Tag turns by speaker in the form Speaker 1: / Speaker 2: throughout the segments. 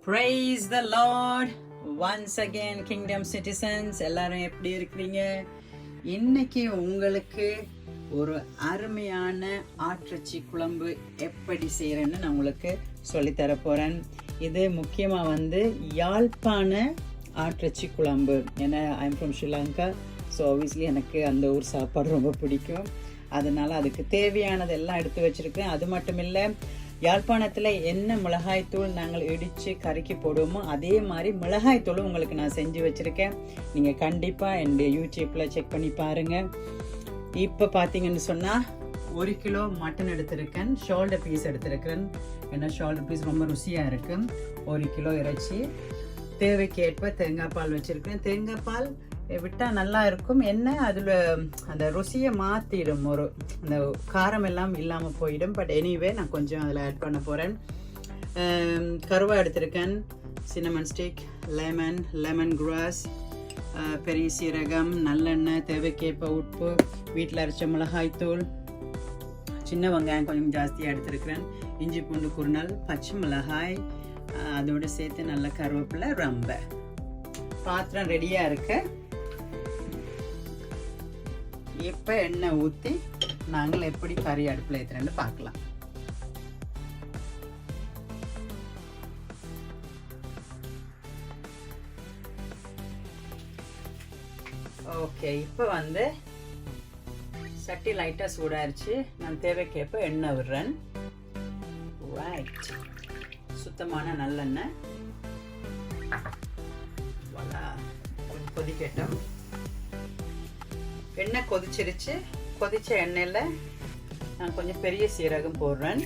Speaker 1: Praise the Lord once again kingdom citizens. எல்லாரும் எப்படி இருக்கீங்க? இன்னைக்கு உங்களுக்கு ஒரு அருமையான ஆட்டிறைச்சி குழம்பு எப்படி செய்யறேன்னு நான் உங்களுக்கு சொல்லித் தர போறேன். இது முக்கியமா யாழ்ப்பாண ஆட்டிறைச்சி குழம்பு. ஏன்னா I'm from Sri Lanka, so obviously எனக்கு அந்த ஊர் சாப்பாடு ரொம்ப பிடிக்கும். அதனால அதுக்கு தேவையானதெல்லாம் எடுத்து வச்சிருக்கேன். அது மட்டும் இல்லை, யாழ்ப்பாணத்தில் என்ன மிளகாய்த்தூள் நாங்கள் இடித்து கறிக்கு போடுவோமோ அதே மாதிரி மிளகாய்த்தூளும் உங்களுக்கு நான் செஞ்சு வச்சுருக்கேன். நீங்கள் கண்டிப்பாக என்னுடைய யூடியூப்பில் செக் பண்ணி பாருங்கள். இப்போ பார்த்தீங்கன்னு சொன்னால் 1 கிலோ மட்டன் எடுத்திருக்கேன், ஷோல்டர் பீஸ் எடுத்திருக்கிறேன். ஏன்னா ஷோல்டர் பீஸ் ரொம்ப ருசியாக இருக்கும். 1 கிலோ இறைச்சி, தேவைக்கேற்ப தேங்காய் பால் வச்சுருக்கேன். தேங்காய் பால் விட்டால் நல்லா இருக்கும். என்ன அதில் அந்த ருசியை மாற்றிடும், ஒரு அந்த காரம் எல்லாம் இல்லாமல் போயிடும். பட் எனிவே நான் கொஞ்சம் அதில் ஆட் பண்ண போகிறேன். கருவா எடுத்திருக்கேன், சின்னமன் ஸ்டிக், லெமன் கிராஸ், பெரிய சீரகம், நல்லெண்ணெய், தேவைக்கேற்ப உப்பு, வீட்டில் அரைச்ச மிளகாய்த்தூள், சின்ன வெங்காயம் கொஞ்சம் ஜாஸ்தியாக எடுத்திருக்கிறேன், இஞ்சி பூண்டு குருணல், பச்சை மிளகாய், அதோடு சேர்த்து நல்ல கருவேப்பிலை, ரம்பை. பாத்திரம் ரெடியாக இருக்கு. இப்போ எண்ணெய் ஊற்றி நாங்கள் எப்படி கறி அடுப்பில் ஏற்றுறேன்னு பார்க்கலாம். ஓகே, இப்போ சட்டி லைட்டாக சூடாயிருச்சு. நான் தேவைக்கேற்ப எண்ணெய் விடுறேன். ரைட், சுத்தமான நல்லெண்ணெய். கொதிக்கட்டும். எண்ணெய் கொதிச்சிருச்சு. கொதிச்ச எண்ணெயில் நான் கொஞ்சம் பெரிய சீரகம் போடுறேன்.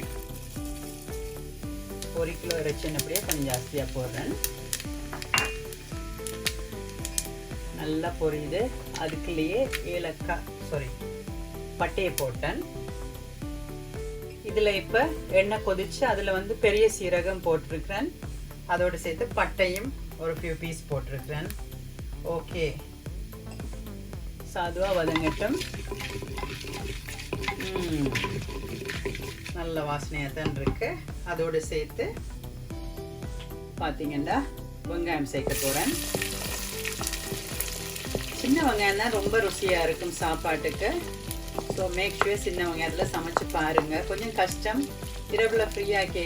Speaker 1: 1 கிலோ இறைச்சி அப்படியே கொஞ்சம் ஜாஸ்தியாக போடுறேன். நல்லா பொரியுது. அதுக்குள்ளேயே பட்டையை போட்டேன். இதில் இப்போ எண்ணெய் கொதிச்சு அதில் பெரிய சீரகம் போட்டிருக்கிறேன். அதோடு சேர்த்து பட்டையும் ஒரு ஃபியூ பீஸ் போட்டிருக்கிறேன். ஓகே, சாதுவாக வதங்கட்டும். நல்ல வாசனையாக தான் இருக்கு. அதோடு சேர்த்து பார்த்தீங்கன்னா வெங்காயம் சேர்க்க போகிறேன். சின்ன வெங்காயம் தான் ரொம்ப ருசியாக இருக்கும் சாப்பாட்டுக்கு. ஸோ மேக் ஷூர் சின்ன வெங்காயத்தில் சமைச்சு பாருங்கள். கொஞ்சம் கஷ்டம். இரவில் ஃப்ரீயாக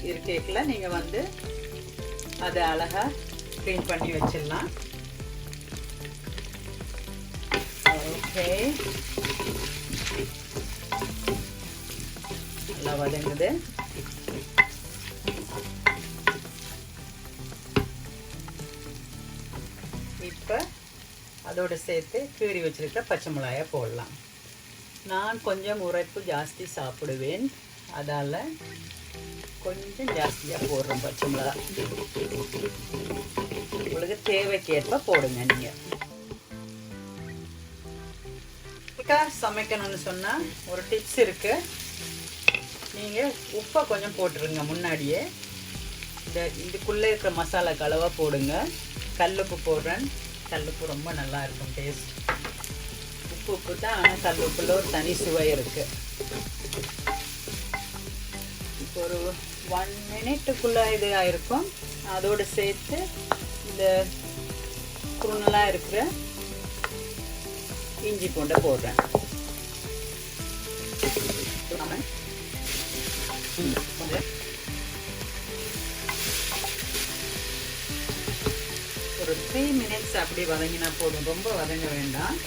Speaker 1: இருக்கேக்கில் நீங்கள் அதை அழகாக க்ளீன் பண்ணி வச்சிடலாம். ஓகே, நல்லா வதங்குது. இப்போ அதோடு சேர்த்து கீறி வச்சிருக்க பச்சை மிளகாயை போடலாம். நான் கொஞ்சம் உரைப்பு ஜாஸ்தி சாப்பிடுவேன், அதால் கொஞ்சம் ஜாஸ்தியாக போடுறோம் பச்சை மிளகாய். உங்களுக்கு தேவைக்கேற்ப போடுங்க. நீங்கள் சமைக்கணும்னு சொன்னால் ஒரு டிப்ஸ் இருக்கு. நீங்கள் உப்பை கொஞ்சம் போட்டுருங்க முன்னாடியே. இதுக்குள்ளே இருக்கிற மசாலா கலவாக போடுங்க. கல்லுப்பு போடுறேன். கல்லுப்பு ரொம்ப நல்லா இருக்கும் டேஸ்ட். உப்பு தான், ஆனால் கல்லுப்புல ஒரு தனி சுவை இருக்கு. இப்போ ஒரு 1 மினிட்டுக்குள்ளே இது ஆயிருக்கும். அதோடு சேர்த்து இந்த குருணலாக இருக்கிற இஞ்சி பூண்டை போடுறேன். ஒரு 3 மினிட்ஸ் அப்படி வதங்கினா போதும், ரொம்ப வதங்க வேண்டாம்.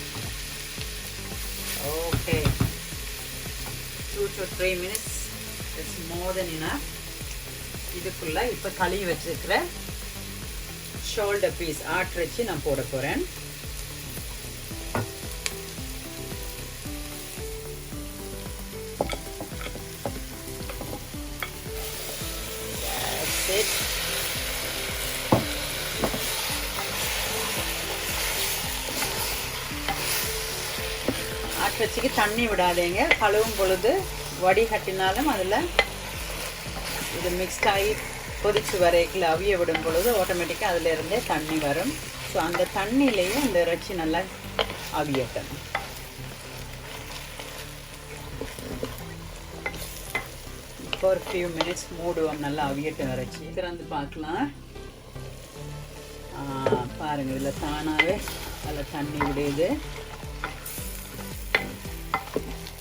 Speaker 1: Okay, 2 to 3 minutes it's more then enough. இதுக்குள்ள இப்போ கழுவி வச்சிருக்கிற ஷோல்டர் பீஸ் ஆட்டிறைச்சி நான் போட போகிறேன். ஆட்டிறைச்சிக்கு தண்ணி விடாதீங்க. கழுவும் பொழுது வடிகட்டினாலும் அதில் இது மிக்ஸ்ட் ஆகி கொதிச்சு வரைக்கில் அவிய விடும் பொழுது ஆட்டோமேட்டிக்காக அதில் இருந்தே தண்ணி வரும். ஸோ அந்த தண்ணியிலேயே இந்த இறைச்சி நல்லா அவியட்டும். for a few minutes மூடுவோம். நல்லா அவியட்டும் இறைச்சி. திறந்து பார்க்கலாம். பாருங்க, இதில் தானாகவே அதில் தண்ணி விடுது.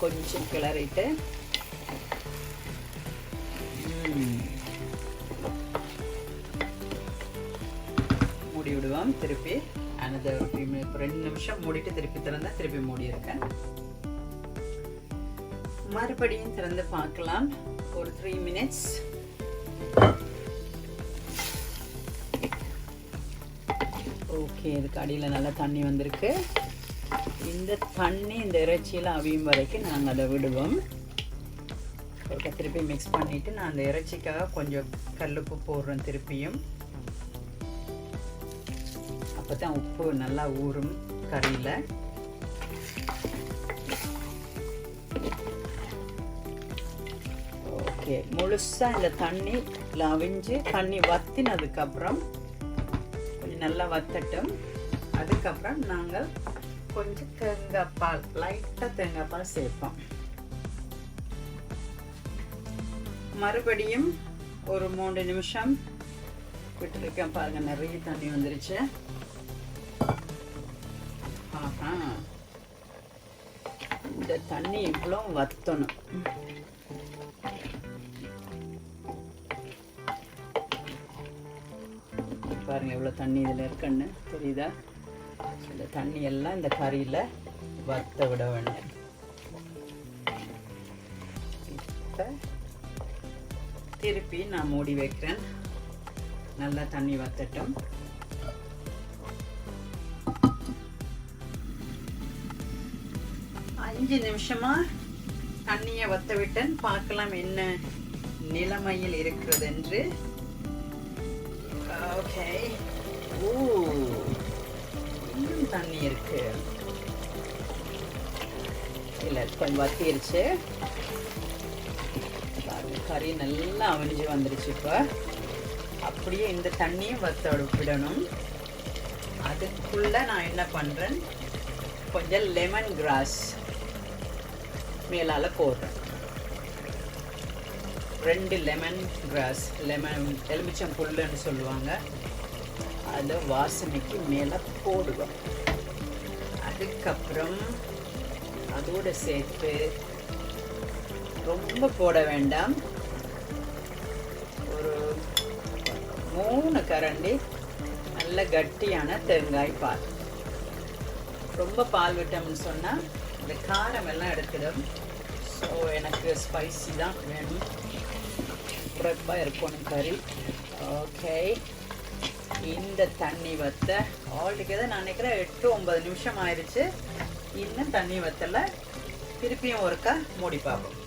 Speaker 1: கொஞ்சம் கிளறிட்டு மூடி விடுவோம். திருப்பி another 2 நிமிஷம் மூடிட்டு திருப்பி திறந்தா திருப்பி மூடி இருக்கேன். மறுபடியும் திறந்து பார்க்கலாம். ஒரு 3 minutes. ஓகே, இதுக்கு அடியில் நல்லா தண்ணி வந்திருக்கு. இந்த தண்ணி இந்த இறைச்சியில் அவியும் வரைக்கும் நாங்கள் அதை விடுவோம். திருப்பி மிக்ஸ் பண்ணிவிட்டு நான் அந்த இறைச்சிக்காக கொஞ்சம் கல்லுப்பு போடுறேன் திருப்பியும். அப்போ தான் உப்பு நல்லா ஊறும் கறியில். ஓகே, முழுசாக இந்த தண்ணி அவிஞ்சு தண்ணி வற்றினதுக்கப்புறம் கொஞ்சம் நல்லா வத்தட்டும். அதுக்கப்புறம் நாங்கள் கொஞ்சம் தேங்காய் பால், லைட்டாக தேங்காய் பால் சேர்ப்போம். மறுபடியும் ஒரு 3 நிமிஷம் விட்டுருக்கேன். பாருங்கள், நிறைய தண்ணி வந்துருச்சு. ஆஹா, இந்த தண்ணி இவ்வளோ வத்தணும். பாருங்கள் எவ்வளோ தண்ணி இதில் இருக்குன்னு தெரியுதா? இந்த தண்ணி எல்லாம் இந்த கறியில் வத்த விட வேண்டும். இப்போ திருப்பி நான் மூடி வைக்கிறேன். நல்லா தண்ணி வத்தட்டும். அஞ்சு நிமிஷமா தண்ணியை வத்த விட்டேன். பார்க்கலாம் என்ன நிலைமையில் இருக்கிறது என்று. ஓகே, இன்னும் தண்ணி இருக்கு. இல்லை, கொஞ்சம் வத்திருச்சு. கறி நல்லா அவிஞ்சு வந்துருச்சு. இப்போ அப்படியே இந்த தண்ணியும் வத்த விடணும். அதுக்குள்ள நான் என்ன பண்றேன், கொஞ்சம் லெமன் கிராஸ் மேலால போடுறேன். 2 லெமன் கிராஸ், எலுமிச்சம் புல்லுன்னு சொல்லுவாங்க, அதை வாசனைக்கு மேலே போடுவோம். அதுக்கப்புறம் அதோட சேர்த்து ரொம்ப போட வேண்டாம், ஒரு 3 கரண்டி நல்ல கட்டியான தேங்காய் பால். ரொம்ப பால் விட்டோம்னு சொன்னால் இந்த காரம் எல்லாம் எடுத்துடும். ஸோ எனக்கு ஸ்பைசி தான் வேணும், உரைப்பாக இருக்கணும் கறி. ஓகே, இந்த தண்ணி வத்த ஆல்டுகெதர் நான் நினைக்கிறேன் 8-9 நிமிஷம் ஆயிடுச்சு. இன்னும் தண்ணி வத்தலை. திருப்பியும் ஒருக்கா மூடி பார்ப்போம்.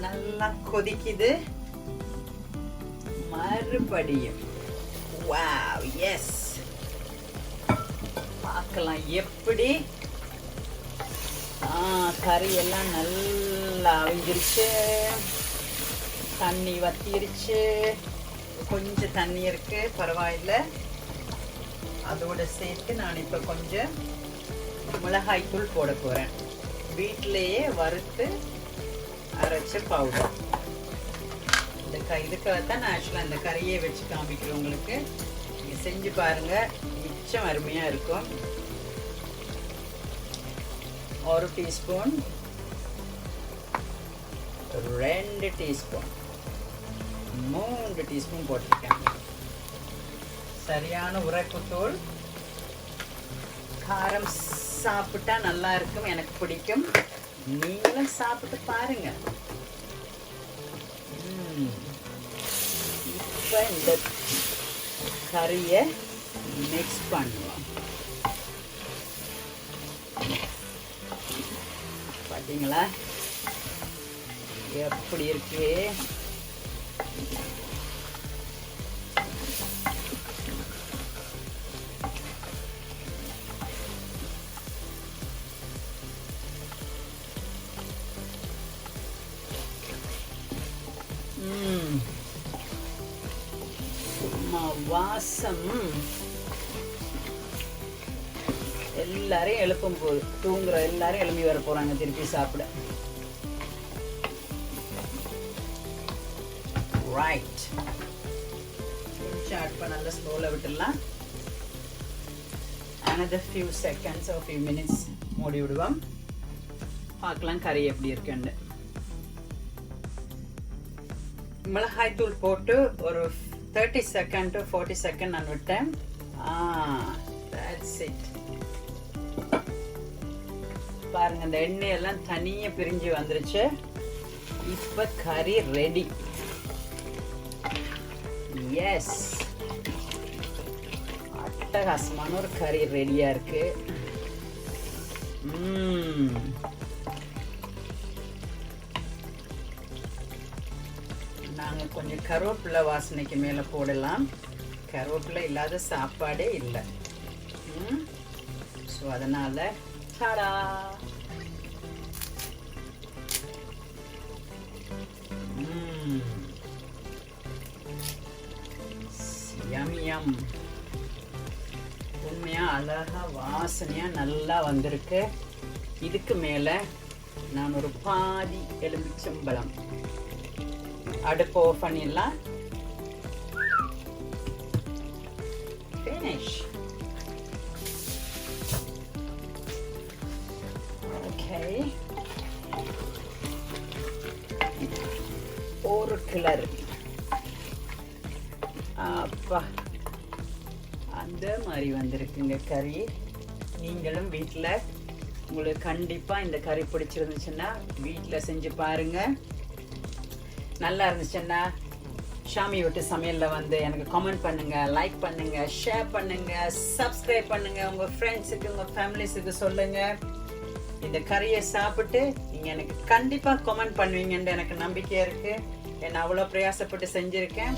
Speaker 1: நல்லா கொதிக்குது. மறுபடியும் வாவ், எஸ், பார்க்கலாம் எப்படி. கறி எல்லாம் நல்லா அவிஞ்சிருச்சு, தண்ணி வத்திருச்சு. கொஞ்சம் தண்ணி இருக்கு, பரவாயில்லை. அதோட சேர்த்து நான் இப்போ கொஞ்சம் மிளகாய்த்தூள் போட போறேன். வீட்டிலேயே வறுத்து அரைச்ச பவுடர். இதுக்காகத்தான் நான் ஆக்சுவலாக இந்த கறியை வச்சு காமிக்கிறேன் உங்களுக்கு. நீங்கள் செஞ்சு பாருங்க, மிச்சம் அருமையாக இருக்கும். 1 டீஸ்பூன், 2 டீஸ்பூன், 3 டீஸ்பூன் போட்டிருக்கேன். சரியான உரைப்புத்தூள். காரம் சாப்பிட்டா நல்லா இருக்கும், எனக்கு பிடிக்கும். நீங்களும் சாப்பிட்டு பாருங்க. இப்போ இந்த கறியை மிக்ஸ் பண்ணுவோம். பார்த்தீங்களா எப்படி இருக்கு? அம்மா வாசம் எல்லாரையும் எழுப்பும் போது, தூங்குற எல்லாரும் எழுப்பி வர போறாங்க திருப்பி சாப்பிட. ரைட், கொஞ்சம் அடுப்பை நல்லா ஸ்லோவில் விட்டுடலாம். another few seconds or few minutes மூடி விடுவோம். பார்க்கலாம் கறி எப்படி இருக்குன்னு. மிளகாய் தூள் போட்டு ஒரு 30 second to 40 second நான் விட்டேன். that's it. பாருங்க, இந்த எண்ணெயெல்லாம் தனியா பிரிஞ்சு வந்துருச்சு. இப்ப கறி ரெடி. எஸ், அட்டகாசமான ஒரு கறி ரெடியா இருக்கு. நாங்க கொஞ்சம் கருவேப்பிலை வாசனைக்கு மேல போடலாம். கருவேப்பிலை இல்லாத சாப்பாடே இல்லை. ஸோ அதனால டாடா, யம். உண்மையா அழகா வாசனையா நல்லா வந்திருக்கு. இதுக்கு மேல நான் ஒரு பாதி எலுமிச்சம்பழம், அடுப்பு ஆஃப் பண்ணிடலாம். ஃபினிஷ். ஓகே, ஒரு கிளறு. அப்பா, அந்த மாதிரி வந்திருக்குங்க கறி. நீங்களும் வீட்டில் உங்களுக்கு கண்டிப்பாக இந்த கறி பிடிச்சிருந்துச்சுன்னா வீட்டில் செஞ்சு பாருங்க. நல்லா இருந்துச்சுன்னா ஷாமி வீட்டு சமையலில் வந்து எனக்கு கமெண்ட் பண்ணுங்க, லைக் பண்ணுங்க, ஷேர் பண்ணுங்க, சப்ஸ்கிரைப் பண்ணுங்க, உங்கள் ஃப்ரெண்ட்ஸுக்கு உங்கள் ஃபேமிலிஸுக்கு சொல்லுங்க. இந்த கறியை சாப்பிட்டு நீங்கள் எனக்கு கண்டிப்பாக கமெண்ட் பண்ணுவீங்கன்னு எனக்கு நம்பிக்கை இருக்கு. நான் அவ்வளோ பிரயாசப்பட்டு செஞ்சுருக்கேன்.